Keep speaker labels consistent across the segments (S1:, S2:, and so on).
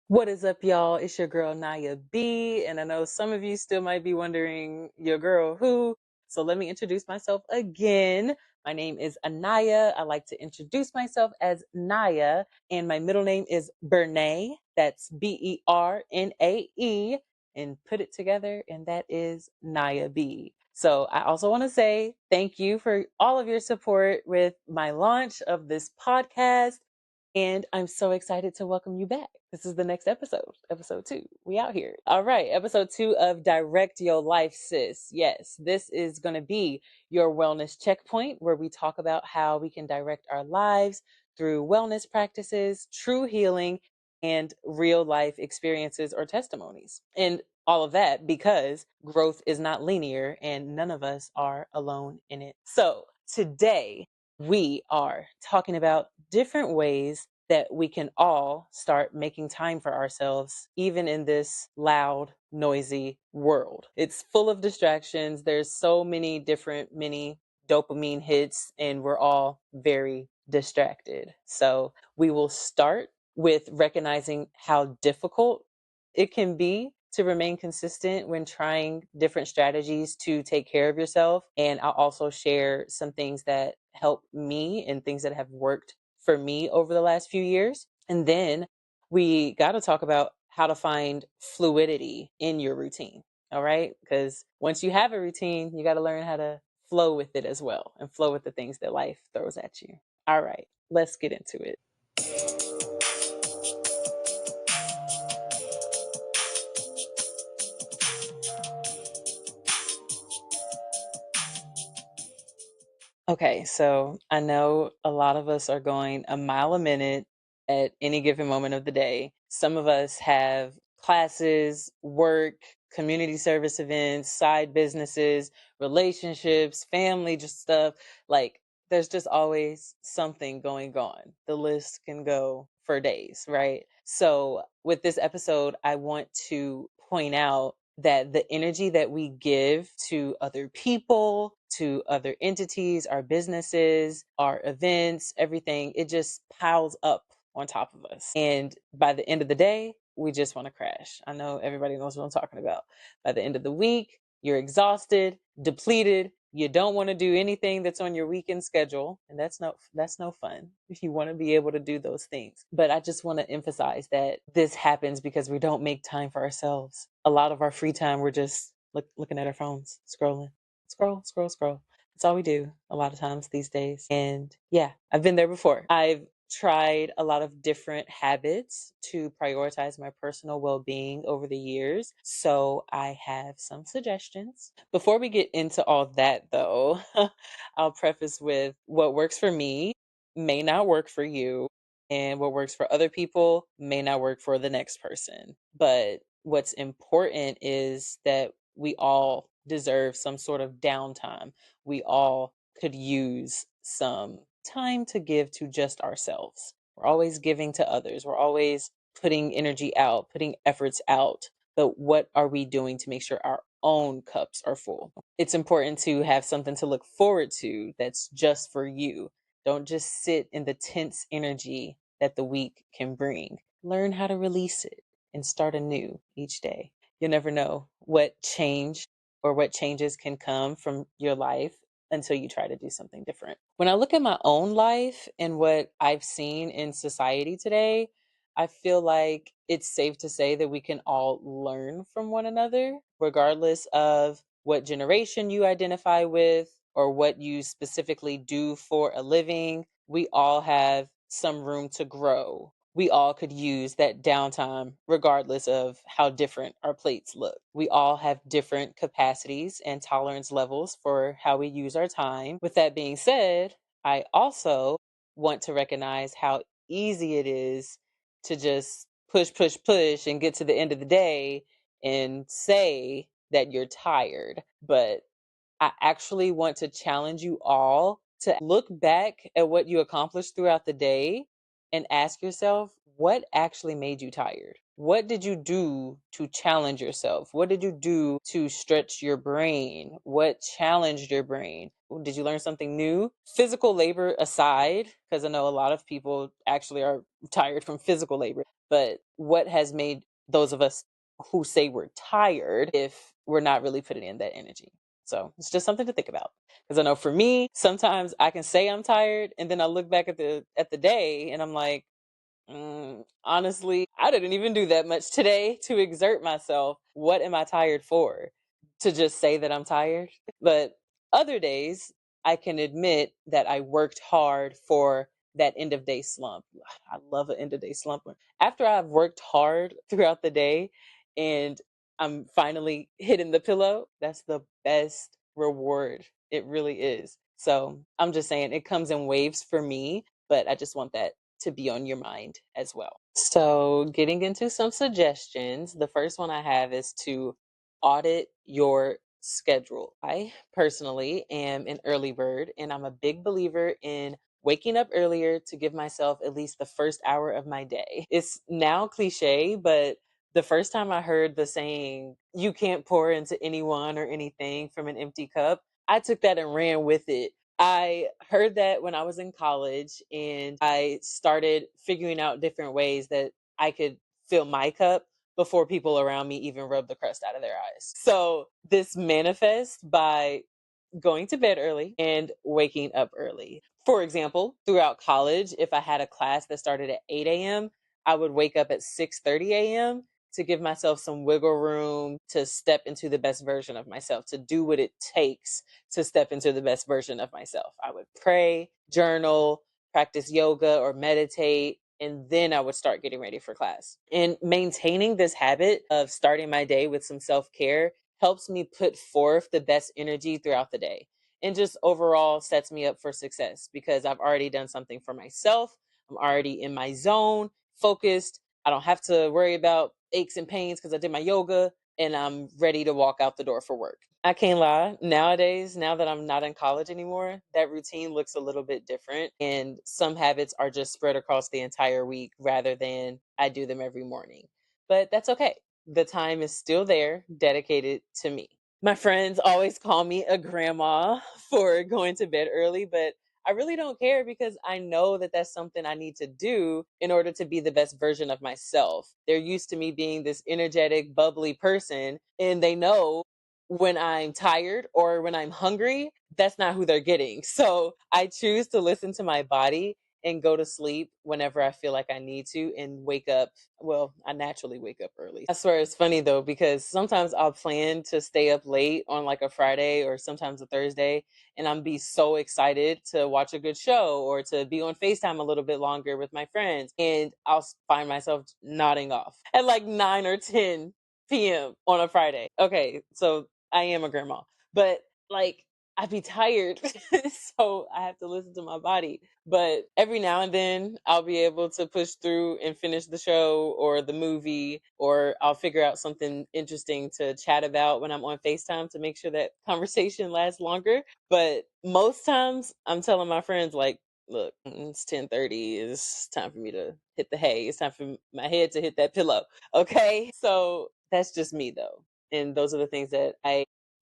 S1: What is up, y'all? It's your girl Naya B, and I know some of you still might be wondering your girl who. So let me introduce myself again. My name is Anaya. I like to introduce myself as Naya, and my middle name is Bernae. That's Bernae, and put it together, and that is Naya B. So I also want to say thank you for all of your support with my launch of this podcast. And I'm so excited to welcome you back. This is the next episode 2. We out here. All right, episode 2 of Direct Your Life, Sis. Yes, this is going to be your wellness checkpoint where we talk about how we can direct our lives through wellness practices, true healing, and real life experiences or testimonies. And all of that because growth is not linear and none of us are alone in it. So today, we are talking about different ways that we can all start making time for ourselves, even in this loud, noisy world. It's full of distractions. There's so many different mini dopamine hits, and we're all very distracted. So we will start with recognizing how difficult it can be to remain consistent when trying different strategies to take care of yourself. And I'll also share some things that help me and things that have worked for me over the last few years. And then we got to talk about how to find fluidity in your routine. All right. Because once you have a routine, you got to learn how to flow with it as well and flow with the things that life throws at you. All right. Let's get into it. Okay, so I know a lot of us are going a mile a minute at any given moment of the day. Some of us have classes, work, community service events, side businesses, relationships, family, just stuff. Like, there's just always something going on. The list can go for days, right? So, with this episode, I want to point out that the energy that we give to other people, to other entities, our businesses, our events, everything, it just piles up on top of us. And by the end of the day, we just want to crash. I know everybody knows what I'm talking about. By the end of the week, you're exhausted, depleted. You don't want to do anything that's on your weekend schedule, and that's no fun. You want to be able to do those things. But I just want to emphasize that this happens because we don't make time for ourselves. A lot of our free time, we're just looking at our phones, scrolling. Scroll. That's all we do a lot of times these days. And yeah, I've been there before. I've tried a lot of different habits to prioritize my personal well-being over the years. So I have some suggestions. Before we get into all that though, I'll preface with what works for me may not work for you, and what works for other people may not work for the next person. But what's important is that we all deserve some sort of downtime. We all could use some time to give to just ourselves. We're always giving to others. We're always putting energy out, putting efforts out. But what are we doing to make sure our own cups are full? It's important to have something to look forward to that's just for you. Don't just sit in the tense energy that the week can bring. Learn how to release it and start anew each day. You'll never know what change or what changes can come from your life until you try to do something different. When I look at my own life and what I've seen in society today, I feel like it's safe to say that we can all learn from one another, regardless of what generation you identify with or what you specifically do for a living. We all have some room to grow. We all could use that downtime regardless of how different our plates look. We all have different capacities and tolerance levels for how we use our time. With that being said, I also want to recognize how easy it is to just push and get to the end of the day and say that you're tired. But I actually want to challenge you all to look back at what you accomplished throughout the day and ask yourself, what actually made you tired? What did you do to challenge yourself? What did you do to stretch your brain? What challenged your brain? Did you learn something new? Physical labor aside, because I know a lot of people actually are tired from physical labor. But what has made those of us who say we're tired if we're not really putting in that energy? So it's just something to think about. Because I know for me, sometimes I can say I'm tired, and then I look back at the day, and I'm like, honestly, I didn't even do that much today to exert myself. What am I tired for? To just say that I'm tired? But other days, I can admit that I worked hard for that end of day slump. I love an end of day slump. After I've worked hard throughout the day and I'm finally hitting the pillow, that's the best reward. It really is. So I'm just saying it comes in waves for me, but I just want that to be on your mind as well. So, getting into some suggestions, the first one I have is to audit your schedule. I personally am an early bird, and I'm a big believer in waking up earlier to give myself at least the first hour of my day. It's now cliche, but the first time I heard the saying, you can't pour into anyone or anything from an empty cup, I took that and ran with it. I heard that when I was in college and I started figuring out different ways that I could fill my cup before people around me even rub the crust out of their eyes. So this manifests by going to bed early and waking up early. For example, throughout college, if I had a class that started at 8 a.m., I would wake up at 6:30 a.m. to give myself some wiggle room to step into the best version of myself, to do what it takes to step into the best version of myself. I would pray, journal, practice yoga or meditate, and then I would start getting ready for class. And maintaining this habit of starting my day with some self care helps me put forth the best energy throughout the day and just overall sets me up for success because I've already done something for myself. I'm already in my zone, focused. I don't have to worry about aches and pains because I did my yoga and I'm ready to walk out the door for work. I can't lie. Nowadays, now that I'm not in college anymore, that routine looks a little bit different. And some habits are just spread across the entire week rather than I do them every morning. But that's okay. The time is still there, dedicated to me. My friends always call me a grandma for going to bed early, but I really don't care because I know that that's something I need to do in order to be the best version of myself. They're used to me being this energetic, bubbly person, and they know when I'm tired or when I'm hungry, that's not who they're getting. So I choose to listen to my body and go to sleep whenever I feel like I need to and wake up. Well, I naturally wake up early. I swear it's funny though, because sometimes I'll plan to stay up late on like a Friday or sometimes a Thursday, and I'm be so excited to watch a good show or to be on FaceTime a little bit longer with my friends. And I'll find myself nodding off at like 9 or 10 p.m. on a Friday. Okay, so I am a grandma, but like I'd be tired. So I have to listen to my body. But every now and then I'll be able to push through and finish the show or the movie, or I'll figure out something interesting to chat about when I'm on FaceTime to make sure that conversation lasts longer. But most times I'm telling my friends, like, look, it's 10:30. It's time for me to hit the hay. It's time for my head to hit that pillow. Okay. So that's just me though. And those are the things that I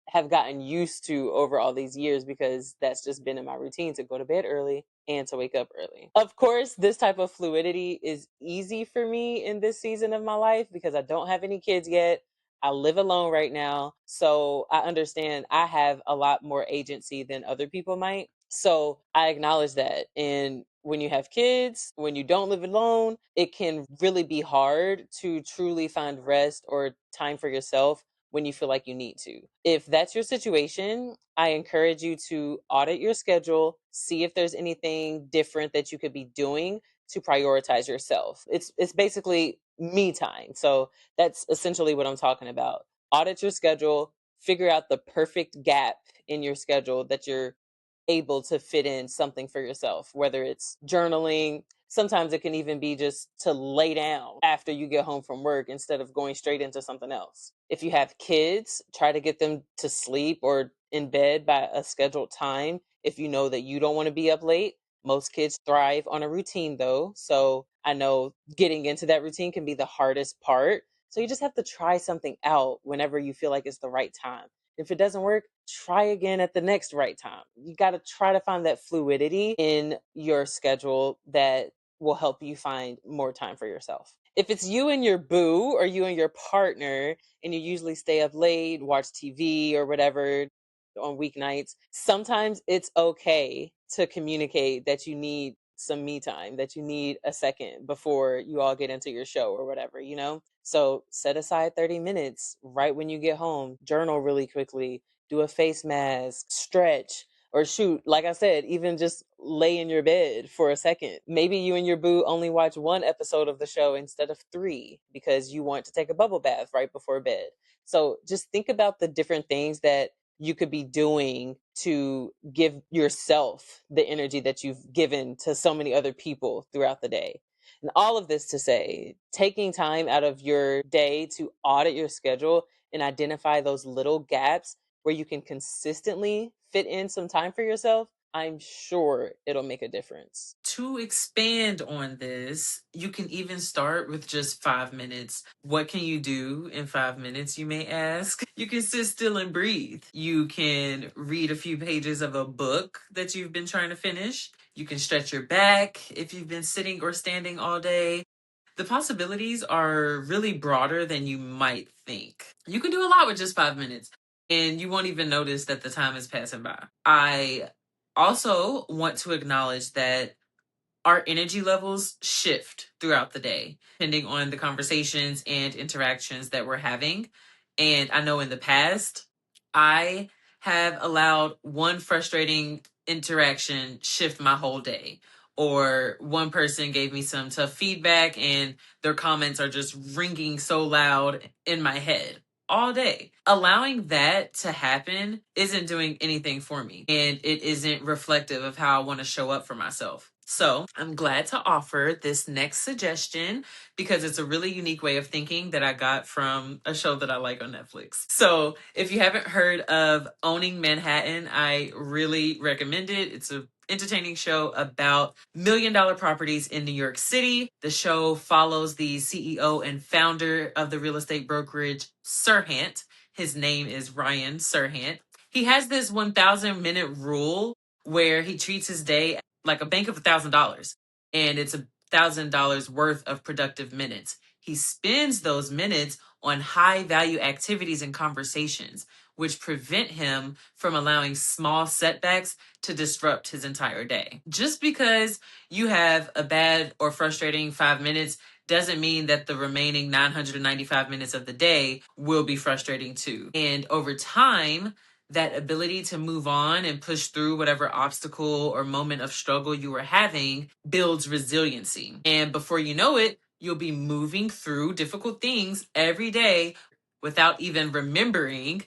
S1: have gotten used to over all these years because that's just been in my routine to go to bed early and to wake up early. Of course, this type of fluidity is easy for me in this season of my life because I don't have any kids yet. I live alone right now. So I understand I have a lot more agency than other people might. So I acknowledge that. And when you have kids, when you don't live alone, it can really be hard to truly find rest or time for yourself when you feel like you need to. If that's your situation, I encourage you to audit your schedule, see if there's anything different that you could be doing to prioritize yourself. It's basically me time. So that's essentially what I'm talking about. Audit your schedule, figure out the perfect gap in your schedule that you're able to fit in something for yourself, whether it's journaling. Sometimes it can even be just to lay down after you get home from work instead of going straight into something else. If you have kids, try to get them to sleep or in bed by a scheduled time if you know that you don't want to be up late. Most kids thrive on a routine though. So I know getting into that routine can be the hardest part. So you just have to try something out whenever you feel like it's the right time. If it doesn't work, try again at the next right time. You got to try to find that fluidity in your schedule that will help you find more time for yourself. If it's you and your boo or you and your partner and you usually stay up late, watch TV or whatever on weeknights, sometimes it's okay to communicate that you need some me time, that you need a second before you all get into your show or whatever, you know? So set aside 30 minutes right when you get home, journal really quickly, do a face mask, stretch, or shoot, like I said, even just lay in your bed for a second. Maybe you and your boo only watch one episode of the show instead of three because you want to take a bubble bath right before bed. So just think about the different things that you could be doing to give yourself the energy that you've given to so many other people throughout the day. And all of this to say, taking time out of your day to audit your schedule and identify those little gaps where you can consistently fit in some time for yourself, I'm sure it'll make a difference.
S2: To expand on this, you can even start with just 5 minutes. What can you do in 5 minutes, you may ask? You can sit still and breathe. You can read a few pages of a book that you've been trying to finish. You can stretch your back if you've been sitting or standing all day. The possibilities are really broader than you might think. You can do a lot with just 5 minutes, and you won't even notice that the time is passing by. I also want to acknowledge that our energy levels shift throughout the day, depending on the conversations and interactions that we're having. And I know in the past, I have allowed one frustrating interaction shift my whole day. Or one person gave me some tough feedback and their comments are just ringing so loud in my head all day. Allowing that to happen isn't doing anything for me, and it isn't reflective of how I want to show up for myself. So I'm glad to offer this next suggestion because it's a really unique way of thinking that I got from a show that I like on Netflix. So if you haven't heard of Owning Manhattan, I really recommend it. It's a entertaining show about $1 million properties in New York City. The show follows the CEO and founder of the real estate brokerage Serhant. His name is Ryan Serhant. He has this 1,000-minute rule where he treats his day like a bank of $1,000, and it's $1,000 worth of productive minutes. He spends those minutes on high value activities and conversations, which prevent him from allowing small setbacks to disrupt his entire day. Just because you have a bad or frustrating 5 minutes doesn't mean that the remaining 995 minutes of the day will be frustrating too. And over time, that ability to move on and push through whatever obstacle or moment of struggle you are having builds resiliency. And before you know it, you'll be moving through difficult things every day without even remembering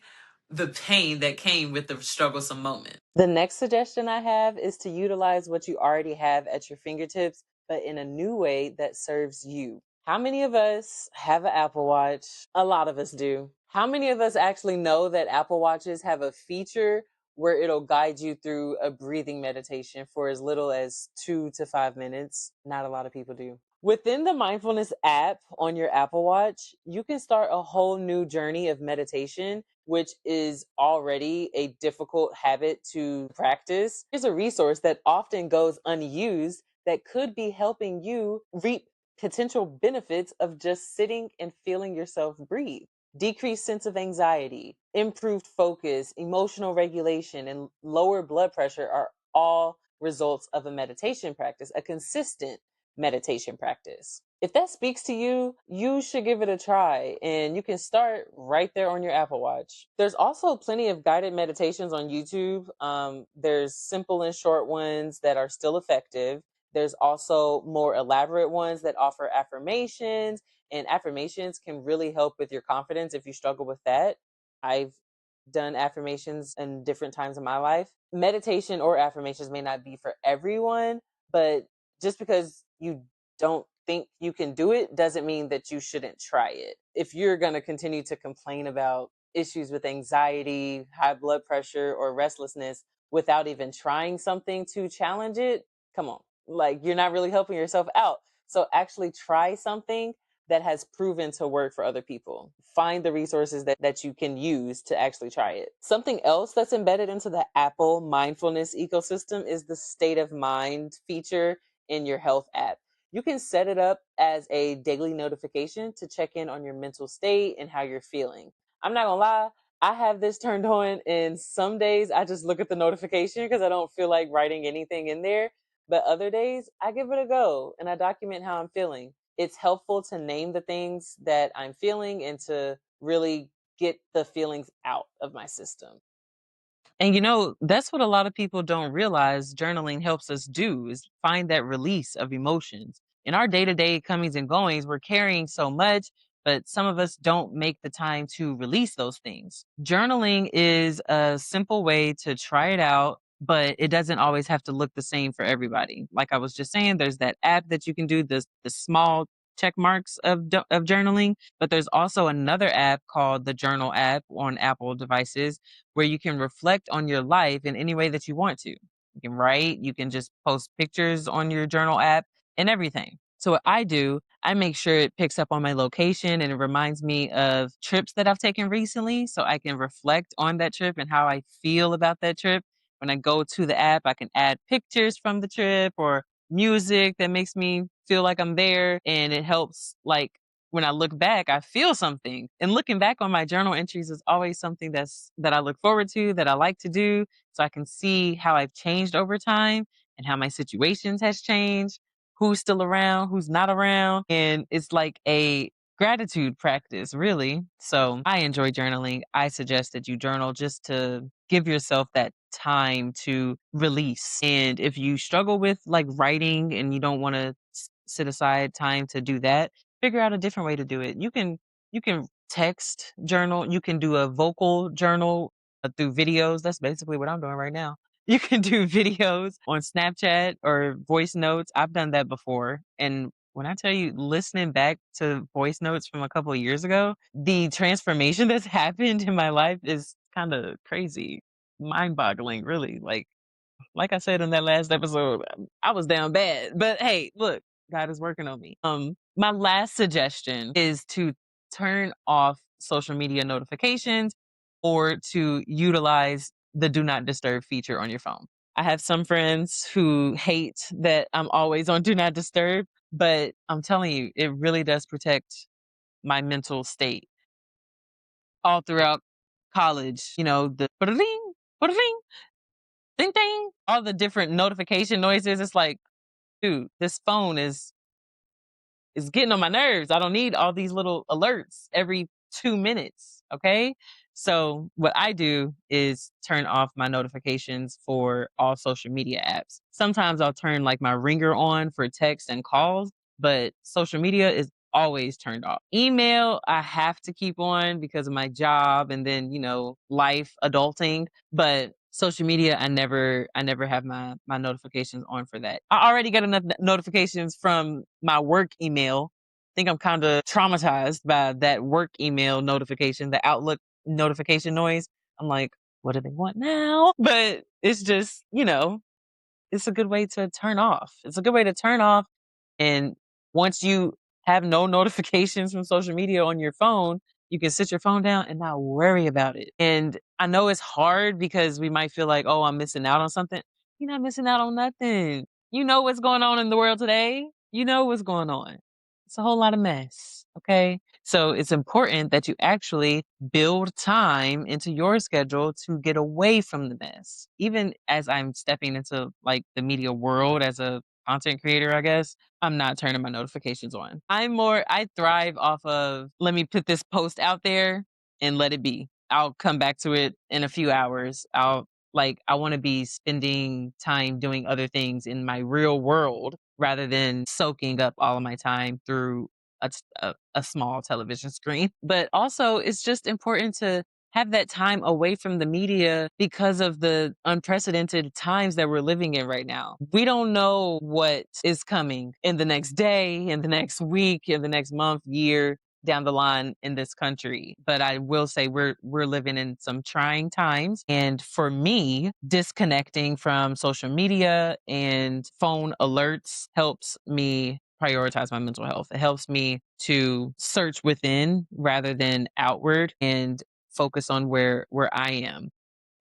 S2: the pain that came with the strugglesome moment.
S1: The next suggestion I have is to utilize what you already have at your fingertips, but in a new way that serves you. How many of us have an Apple Watch? A lot of us do. How many of us actually know that Apple Watches have a feature where it'll guide you through a breathing meditation for as little as 2 to 5 minutes? Not a lot of people do. Within the mindfulness app on your Apple Watch, you can start a whole new journey of meditation, which is already a difficult habit to practice. Here's a resource that often goes unused that could be helping you reap potential benefits of just sitting and feeling yourself breathe. Decreased sense of anxiety, improved focus, emotional regulation, and lower blood pressure are all results of a meditation practice, a consistent meditation practice. If that speaks to you, you should give it a try, and you can start right there on your Apple Watch. There's also plenty of guided meditations on YouTube. There's simple and short ones that are still effective. There's also more elaborate ones that offer affirmations, and affirmations can really help with your confidence if you struggle with that. I've done affirmations in different times in my life. Meditation or affirmations may not be for everyone, but just because you don't think you can do it doesn't mean that you shouldn't try it. If you're going to continue to complain about issues with anxiety, high blood pressure, or restlessness without even trying something to challenge it, come on. Like, you're not really helping yourself out. So actually try something that has proven to work for other people. Find the resources that you can use to actually try it. Something else that's embedded into the Apple mindfulness ecosystem is the state of mind feature in your health app. You can set it up as a daily notification to check in on your mental state and how you're feeling. I'm not gonna lie, I have this turned on, and some days I just look at the notification because I don't feel like writing anything in there. But other days, I give it a go and I document how I'm feeling. It's helpful to name the things that I'm feeling and to really get the feelings out of my system. And that's what a lot of people don't realize journaling helps us do is find that release of emotions. In our day-to-day comings and goings, we're carrying so much, but some of us don't make the time to release those things. Journaling is a simple way to try it out, but it doesn't always have to look the same for everybody. Like I was just saying, there's that app that you can do the small check marks of journaling, but there's also another app called the Journal app on Apple devices where you can reflect on your life in any way that you want to. You can write, you can just post pictures on your journal app and everything. So, what I do, I make sure it picks up on my location and it reminds me of trips that I've taken recently so I can reflect on that trip and how I feel about that trip. When I go to the app, I can add pictures from the trip or music that makes me feel like I'm there. And it helps, like, when I look back, I feel something. And looking back on my journal entries is always something that I look forward to, that I like to do, so I can see how I've changed over time and how my situations has changed, who's still around, who's not around, and it's like a gratitude practice, really. So, I enjoy journaling. I suggest that you journal just to give yourself that time to release. And if you struggle with like writing and you don't want to set aside time to do that, figure out a different way to do it. You can text journal, you can do a vocal journal through videos. That's basically what I'm doing right now. You can do videos on Snapchat or voice notes. I've done that before. And when I tell you listening back to voice notes from a couple of years ago, the transformation that's happened in my life is kind of crazy, mind-boggling, really. Like I said in that last episode, I was down bad. But hey, look, God is working on me. My last suggestion is to turn off social media notifications or to utilize the do not disturb feature on your phone. I have some friends who hate that I'm always on do not disturb, but I'm telling you, it really does protect my mental state all throughout college. The ba-da-ding, ba-da-ding, ding ding, all the different notification noises. It's like, dude, this phone is getting on my nerves. I don't need all these little alerts every 2 minutes. Okay. So what I do is turn off my notifications for all social media apps. Sometimes I'll turn like my ringer on for texts and calls, but social media is always turned off. Email, I have to keep on because of my job and then, life, adulting. But social media, I never have my notifications on for that. I already get enough notifications from my work email. I think I'm kind of traumatized by that work email notification, the Outlook notification noise. I'm like, what do they want now? But it's just, it's a good way to turn off. It's a good way to turn off. And once you have no notifications from social media on your phone, you can sit your phone down and not worry about it. And I know it's hard because we might feel like, oh, I'm missing out on something. You're not missing out on nothing. You know what's going on in the world today. You know what's going on. It's a whole lot of mess. Okay. So it's important that you actually build time into your schedule to get away from the mess. Even as I'm stepping into like the media world as a content creator, I guess, I'm not turning my notifications on. I thrive off of, let me put this post out there and let it be. I'll come back to it in a few hours. I want to be spending time doing other things in my real world rather than soaking up all of my time through a small television screen. But also, it's just important to have that time away from the media because of the unprecedented times that we're living in right now. We don't know what is coming in the next day, in the next week, in the next month, year down the line in this country. But I will say we're living in some trying times. And for me, disconnecting from social media and phone alerts helps me prioritize my mental health. It helps me to search within rather than outward and focus on where I am.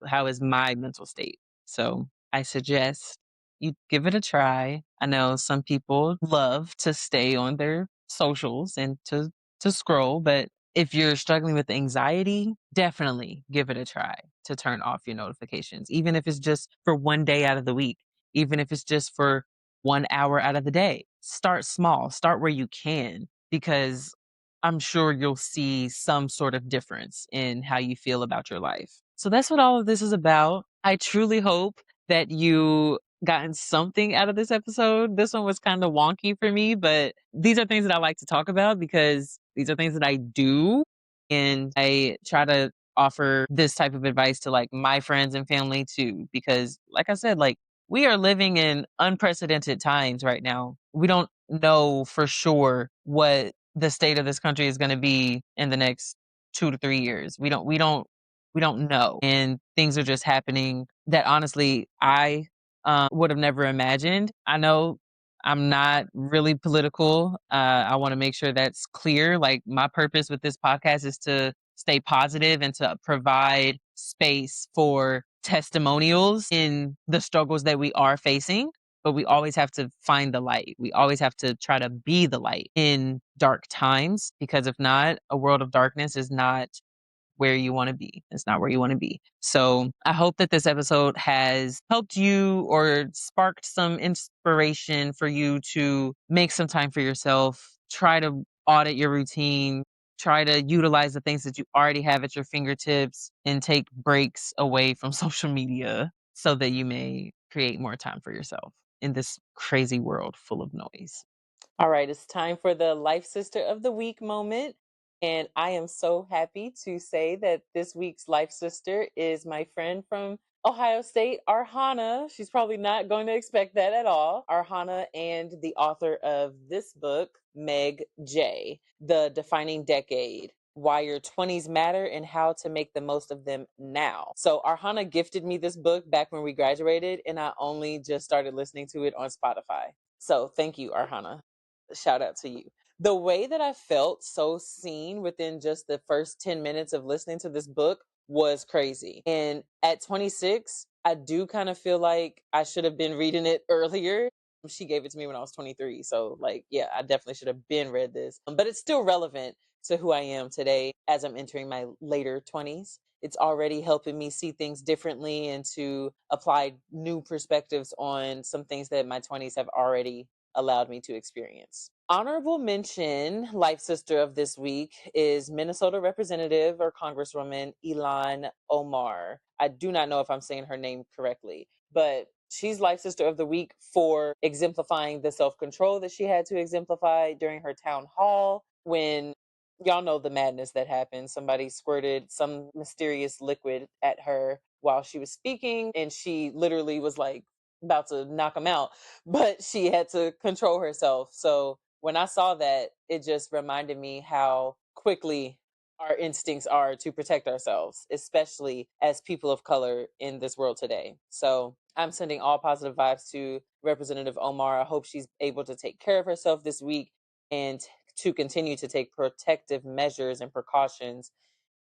S1: How is my mental state? So I suggest you give it a try. I know some people love to stay on their socials and to scroll, but if you're struggling with anxiety, definitely give it a try to turn off your notifications, even if it's just for one day out of the week, even if it's just for 1 hour out of the day. Start small, start where you can, because I'm sure you'll see some sort of difference in how you feel about your life. So that's what all of this is about. I truly hope that you gotten something out of this episode. This one was kind of wonky for me, but these are things that I like to talk about because these are things that I do. And I try to offer this type of advice to like my friends and family too, because like I said, like we are living in unprecedented times right now. We don't know for sure what the state of this country is going to be in the next 2 to 3 years. We don't know. And things are just happening that honestly I would have never imagined. I know I'm not really political. I want to make sure that's clear. Like my purpose with this podcast is to stay positive and to provide space for testimonials in the struggles that we are facing. But we always have to find the light. We always have to try to be the light in dark times, because if not, a world of darkness is not where you want to be. It's not where you want to be. So I hope that this episode has helped you or sparked some inspiration for you to make some time for yourself, try to audit your routine, try to utilize the things that you already have at your fingertips, and take breaks away from social media so that you may create more time for yourself in this crazy world full of noise. All right, it's time for the Life Sister of the Week moment. And I am so happy to say that this week's Life Sister is my friend from Ohio State, Arhana. She's probably not going to expect that at all. Arhana and the author of this book, Meg J, The Defining Decade. Why Your 20s Matter and How to Make the Most of Them Now. So, Arhana gifted me this book back when we graduated, and I only just started listening to it on Spotify. So, thank you, Arhana. Shout out to you. The way that I felt so seen within just the first 10 minutes of listening to this book was crazy. And at 26, I do kind of feel like I should have been reading it earlier. She gave it to me when I was 23. So, like, yeah, I definitely should have been read this. But it's still relevant to who I am today as I'm entering my later 20s. It's already helping me see things differently and to apply new perspectives on some things that my 20s have already allowed me to experience. Honorable mention, Life Sister of this week, is Minnesota Representative or Congresswoman Ilhan Omar. I do not know if I'm saying her name correctly, but she's Life Sister of the Week for exemplifying the self control that she had to exemplify during her town hall when y'all know the madness that happened. Somebody squirted some mysterious liquid at her while she was speaking, and she literally was like about to knock him out, but she had to control herself. So when I saw that, it just reminded me how quickly our instincts are to protect ourselves, especially as people of color in this world today. So I'm sending all positive vibes to Representative Omar. I hope she's able to take care of herself this week and to continue to take protective measures and precautions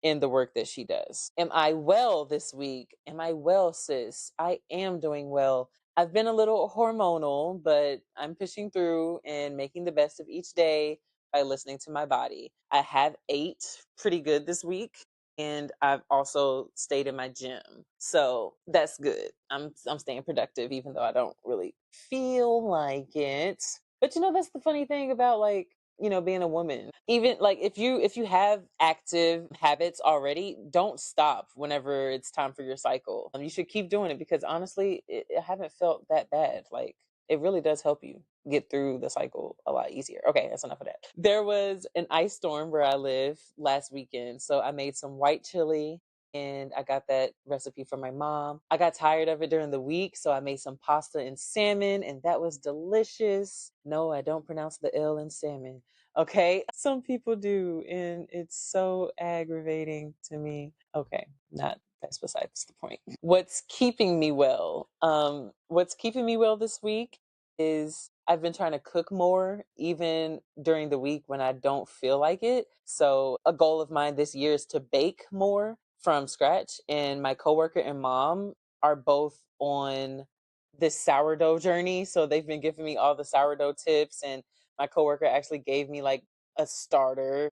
S1: in the work that she does. Am I well this week? Am I well, sis? I am doing well. I've been a little hormonal, but I'm pushing through and making the best of each day by listening to my body. I have ate pretty good this week, and I've also stayed in my gym. So that's good. I'm staying productive even though I don't really feel like it. But that's the funny thing about like being a woman. Even like if you have active habits already, don't stop whenever it's time for your cycle. You should keep doing it because honestly it haven't felt that bad. Like it really does help you get through the cycle a lot easier. Okay, that's enough of that. There was an ice storm where I live last weekend, so I made some white chili and I got that recipe from my mom. I got tired of it during the week, so I made some pasta and salmon, and that was delicious. No, I don't pronounce the L in salmon. Okay, some people do, and it's so aggravating to me. Okay, not that's besides the point. What's keeping me well? What's keeping me well this week is I've been trying to cook more even during the week when I don't feel like it. So a goal of mine this year is to bake more from scratch. And my coworker and mom are both on this sourdough journey. So they've been giving me all the sourdough tips, and my coworker actually gave me like a starter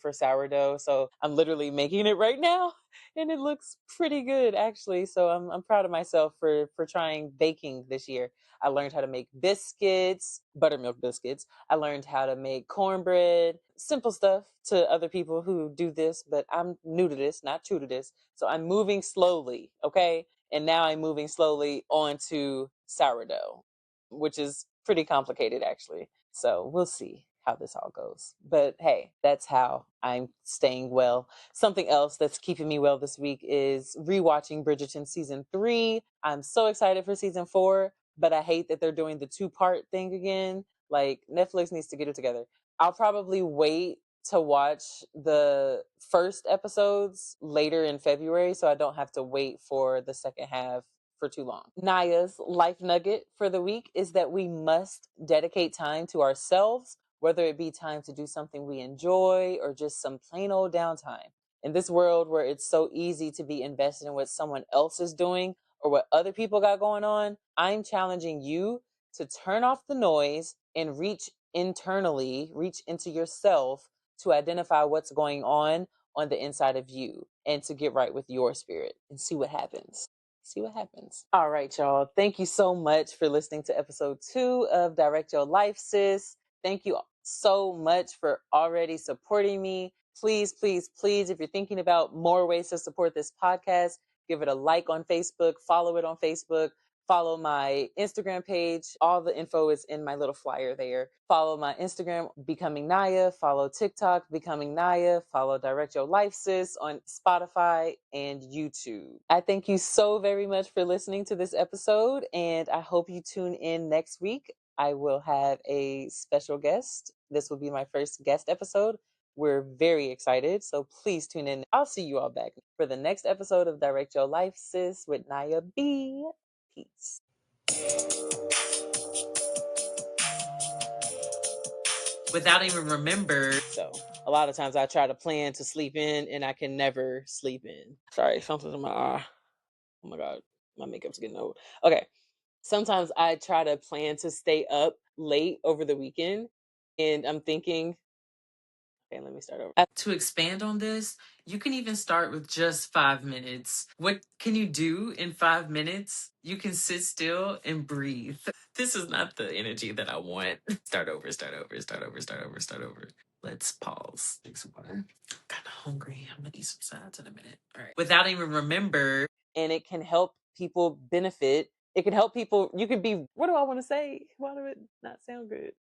S1: for sourdough. So I'm literally making it right now and it looks pretty good actually. So I'm proud of myself for trying baking this year. I learned how to make biscuits, buttermilk biscuits. I learned how to make cornbread, simple stuff to other people who do this, but I'm new to this, not true to this. So I'm moving slowly, okay? And now I'm moving slowly onto sourdough, which is pretty complicated actually. So we'll see how this all goes. But hey, that's how I'm staying well. Something else that's keeping me well this week is rewatching Bridgerton season 3. I'm so excited for season 4, but I hate that they're doing the 2-part thing again. Like, Netflix needs to get it together. I'll probably wait to watch the first episodes later in February so I don't have to wait for the second half for too long. Naya's life nugget for the week is that we must dedicate time to ourselves, whether it be time to do something we enjoy or just some plain old downtime. In this world where it's so easy to be invested in what someone else is doing or what other people got going on, I'm challenging you to turn off the noise and reach internally, reach into yourself to identify what's going on the inside of you and to get right with your spirit and see what happens. See what happens. All right, y'all. Thank you so much for listening to episode 2 of Direct Your Life, Sis. Thank you so much for already supporting me. Please, please, please, if you're thinking about more ways to support this podcast, give it a like on Facebook, follow it on Facebook, follow my Instagram page. All the info is in my little flyer there. Follow my Instagram, Becoming Naya. Follow TikTok, Becoming Naya. Follow Direct Your Life Sis on Spotify and YouTube. I thank you so very much for listening to this episode, and I hope you tune in next week. I will have a special guest. This will be my first guest episode. We're very excited, so please tune in. I'll see you all back for the next episode of Direct Your Life Sis with Naya B. Peace.
S2: Without even remember.
S1: So a lot of times I try to plan to sleep in and I can never sleep in. Sorry, something's in my eye. Oh my God, my makeup's getting old. Okay. Sometimes I try to plan to stay up late over the weekend and I'm thinking, okay, let me start over.
S2: To expand on this, you can even start with just 5 minutes. What can you do in 5 minutes? You can sit still and breathe. This is not the energy that I want. Start over, start over, start over, start over, start over. Let's pause. Drink some water. Kind of hungry. I'm gonna eat some sides in a minute. All right. Without even remember.
S1: And it can help people benefit. It can help people. You could be, what do I want to say? Why do it not sound good?